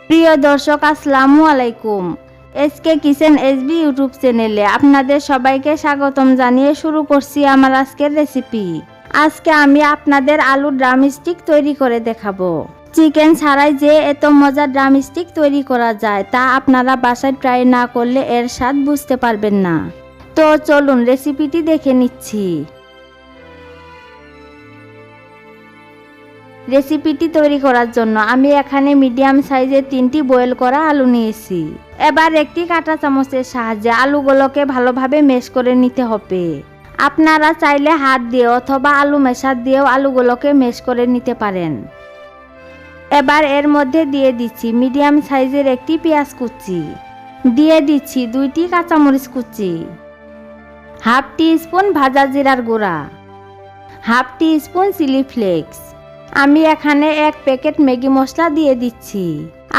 প্রিয় দর্শক, আসসালামু আলাইকুম। এসকে কিচেন এসবি ইউটিউব চ্যানেলে আপনাদের সবাইকে স্বাগতম জানিয়ে শুরু করছি আমার আজকের রেসিপি। আজকে আমি আপনাদের আলুর ড্রামস্টিক তৈরি করে দেখাবো। চিকেন ছাড়াই যে এত মজার ড্রামস্টিক তৈরি করা যায় তা আপনারা বাসায় ট্রাই না করলে এর স্বাদ বুঝতে পারবেন না। তো চলুন রেসিপিটি দেখে নিচ্ছি। রেসিপিটি তৈরি করার জন্য আমি এখানে মিডিয়াম সাইজের 3টি বয়েল করা আলু নিয়েছি। এবার একটি কাঁটা চামচের সাহায্যে আলুগুলোকে ভালোভাবে ম্যাশ করে নিতে হবে। আপনারা চাইলে হাত দিয়ে অথবা আলু মেশার দিয়েও আলুগুলোকে ম্যাশ করে নিতে পারেন। এবার এর মধ্যে দিয়ে দিচ্ছি মিডিয়াম সাইজের একটি পেঁয়াজ কুচি, দিয়ে দিচ্ছি 2টি কাঁচামরিচ কুচি, হাফ টি স্পুন ভাজা জিরার গুঁড়া, হাফ টি স্পুন চিলি ফ্লেক্স। আমি এখানে 1 প্যাকেট ম্যাগি মশলা দিয়ে দিচ্ছি।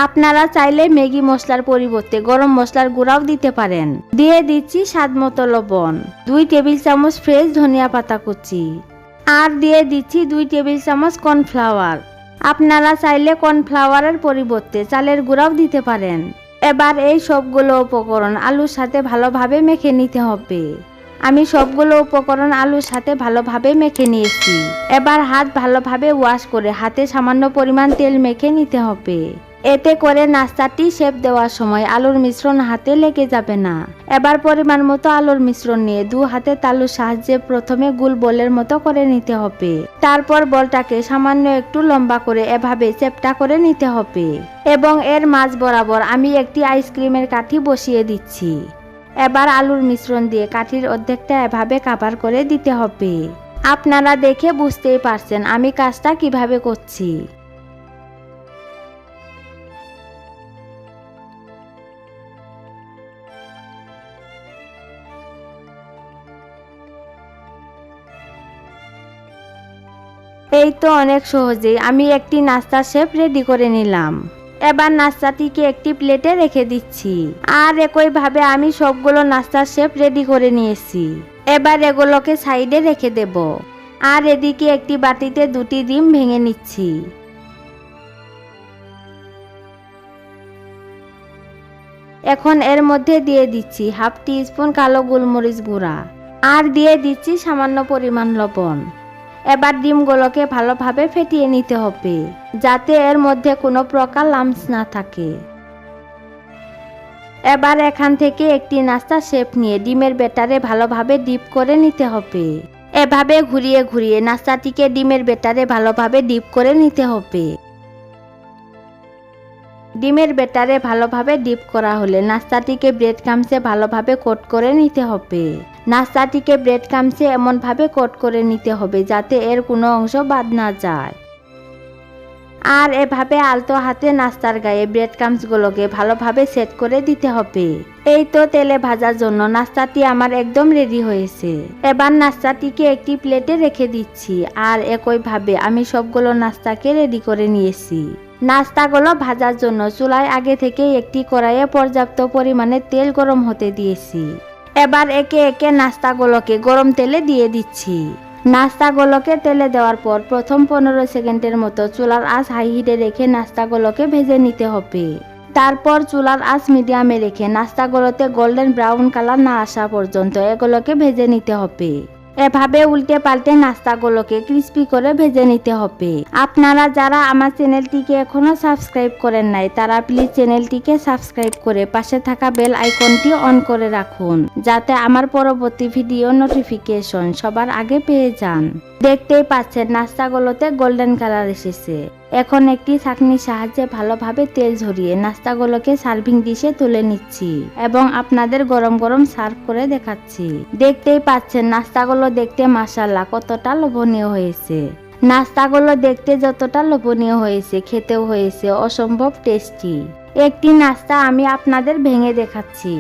আপনারা চাইলে ম্যাগি মশলার পরিবর্তে গরম মশলার গুঁড়াও দিতে পারেন। দিয়ে দিচ্ছি স্বাদমতো লবণ, 2 টেবিল চামচ ফ্রেশ ধনিয়া পাতা কুচি, আর দিয়ে দিচ্ছি 2 টেবিল চামচ কর্নফ্লাওয়ার। আপনারা চাইলে কর্নফ্লাওয়ারের পরিবর্তে চালের গুঁড়াও দিতে পারেন। এবার এই সবগুলো উপকরণ আলুর সাথে ভালোভাবে মেখে নিতে হবে। আমি সবগুলো উপকরণ আলুর সাথে ভালোভাবে মেখে নিয়েছি। এবার হাত ভালোভাবে ওয়াশ করে হাতে সামান্য পরিমাণ তেল মেখে নিতে হবে। এতে করে নাস্তাটি শেপ দেওয়ার সময় আলুর মিশ্রণ হাতে লেগে যাবে না। এবার পরিমাণ মতো আলুর মিশ্রণ নিয়ে 2 হাতে তালুর সাহায্যে প্রথমে গোল বলের মতো করে নিতে হবে। তারপর বলটাকে সামান্য একটু লম্বা করে এভাবে চ্যাপ্টা করে নিতে হবে এবং এর মাঝ বরাবর আমি একটি আইসক্রিমের কাঠি বসিয়ে দিচ্ছি। এবার আলুর মিশ্রণ দিয়ে কাঠির অর্ধেকটা এভাবে কভার করে দিতে হবে। আপনারা দেখে বুঝতেই পারছেন আমি কাজটা কিভাবে করছি। এই তো অনেক সহজেই আমি একটি নাস্তার শেপ রেডি করে নিলাম। এবার নাস্তাটিকে একটি প্লেটে রেখে দিচ্ছি। আর একইভাবে আমি সবগুলো নাস্তার শেপ রেডি করে নিয়েছি। এবার এগুলোকে সাইডে রেখে দেব। আর এদিকে একটি বাটিতে 2টি ডিম ভেঙে নিচ্ছি। এখন এর মধ্যে দিয়ে দিচ্ছি হাফ টি স্পুন কালো গোলমরিচ গুঁড়া, আর দিয়ে দিচ্ছি সামান্য পরিমাণ লবণ। এবার ডিমগুলোকে ভালোভাবে ফেটিয়ে নিতে হবে যাতে এর মধ্যে কোনো প্রকার লাম্পস না থাকে। এবার এখান থেকে একটি নাস্তা শেপ নিয়ে ডিমের ব্যাটারে ভালোভাবে ডিপ করে নিতে হবে। এভাবে ঘুরিয়ে ঘুরিয়ে নাস্তাটিকে ডিমের ব্যাটারে ভালোভাবে ডিপ করে নিতে হবে। ডিমের ব্যাটারে ভালোভাবে ডিপ করা হলে নাস্তাটিকে ব্রেড ক্রাম্বসে ভালোভাবে কোট করে নিতে হবে। নাস্তাটিকে ব্রেড ক্রাম্বসে এমনভাবে কোট করে নিতে হবে যাতে এর কোনো অংশ বাদ না যায়। আর এভাবে আলতো হাতে নাস্তার গায়ে ব্রেড ক্রাম্বসগুলোকে ভালোভাবে সেট করে দিতে হবে। এই তো তেলে ভাজার জন্য নাস্তাটি আমার একদম রেডি হয়েছে। এবার নাস্তাটিকে একটি প্লেটে রেখে দিচ্ছি। আর একইভাবে আমি সবগুলো নাস্তাকে রেডি করে নিয়েছি। নাস্তাগুলো ভাজার জন্য চুলায় আগে থেকে একটি কড়াইয়ে পর্যাপ্ত পরিমাণে তেল গরম হতে দিয়েছি। এবার একে একে নাস্তাগুলোকে গরম তেলে দিয়ে দিচ্ছি। নাস্তাগুলোকে তেলে দেওয়ার পর প্রথম 15 সেকেন্ডের মতো চুলার আঁচ হাই হিটে রেখে নাস্তাগুলোকে ভেজে নিতে হবে। তারপর চুলার আঁচ মিডিয়ামে রেখে নাস্তাগুলোতে গোল্ডেন ব্রাউন কালার না আসা পর্যন্ত এগুলোকে ভেজে নিতে হবে। এভাবে উল্টে পাল্টে নাস্তাগুলোকে ক্রিস্পি করে ভেজে নিতে হবে। আপনারা যারা আমার চ্যানেলটিকে এখনো সাবস্ক্রাইব করেন নাই তারা প্লিজ চ্যানেলটিকে সাবস্ক্রাইব করে পাশে থাকা বেল আইকনটি অন করে রাখুন যাতে আমার পরবর্তী ভিডিও নোটিফিকেশন সবার আগে পেয়ে যান। দেখতেই পাচ্ছেন নাস্তাগুলোতে গোল্ডেন কালার এসেছে। এখন একটি ছাঁকনির সাহায্যে ভালোভাবে তেল ঝরিয়ে নাস্তাগুলোকে সার্ভিং ডিশে তুলে নিচ্ছি এবং আপনাদের গরম গরম সার্ভ করে দেখাচ্ছি। দেখতেই পাচ্ছেন নাস্তাগুলো দেখতে মাশাআল্লাহ কতটা লোভনীয় হয়েছে। নাস্তাগুলো দেখতে যতটা লোভনীয় হয়েছে খেতেও হয়েছে অসম্ভব টেস্টি। একটি নাস্তা আমি আপনাদের ভেঙে দেখাচ্ছি।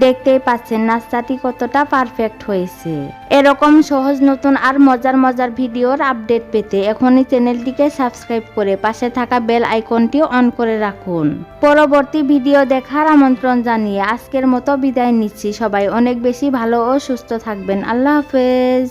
দেখতেই পাচ্ছেন নাস্তাটি কতটা পারফেক্ট হয়েছে। এরকম সহজ নতুন আর মজার মজার ভিডিওর আপডেট পেতে এখনই চ্যানেলটিকে সাবস্ক্রাইব করে পাশে থাকা বেল আইকনটি অন করে রাখুন। পরবর্তী ভিডিও দেখার আমন্ত্রণ জানিয়ে আজকের মতো বিদায় নিচ্ছি। সবাই অনেক বেশি ভালো ও সুস্থ থাকবেন। আল্লাহ হাফেজ।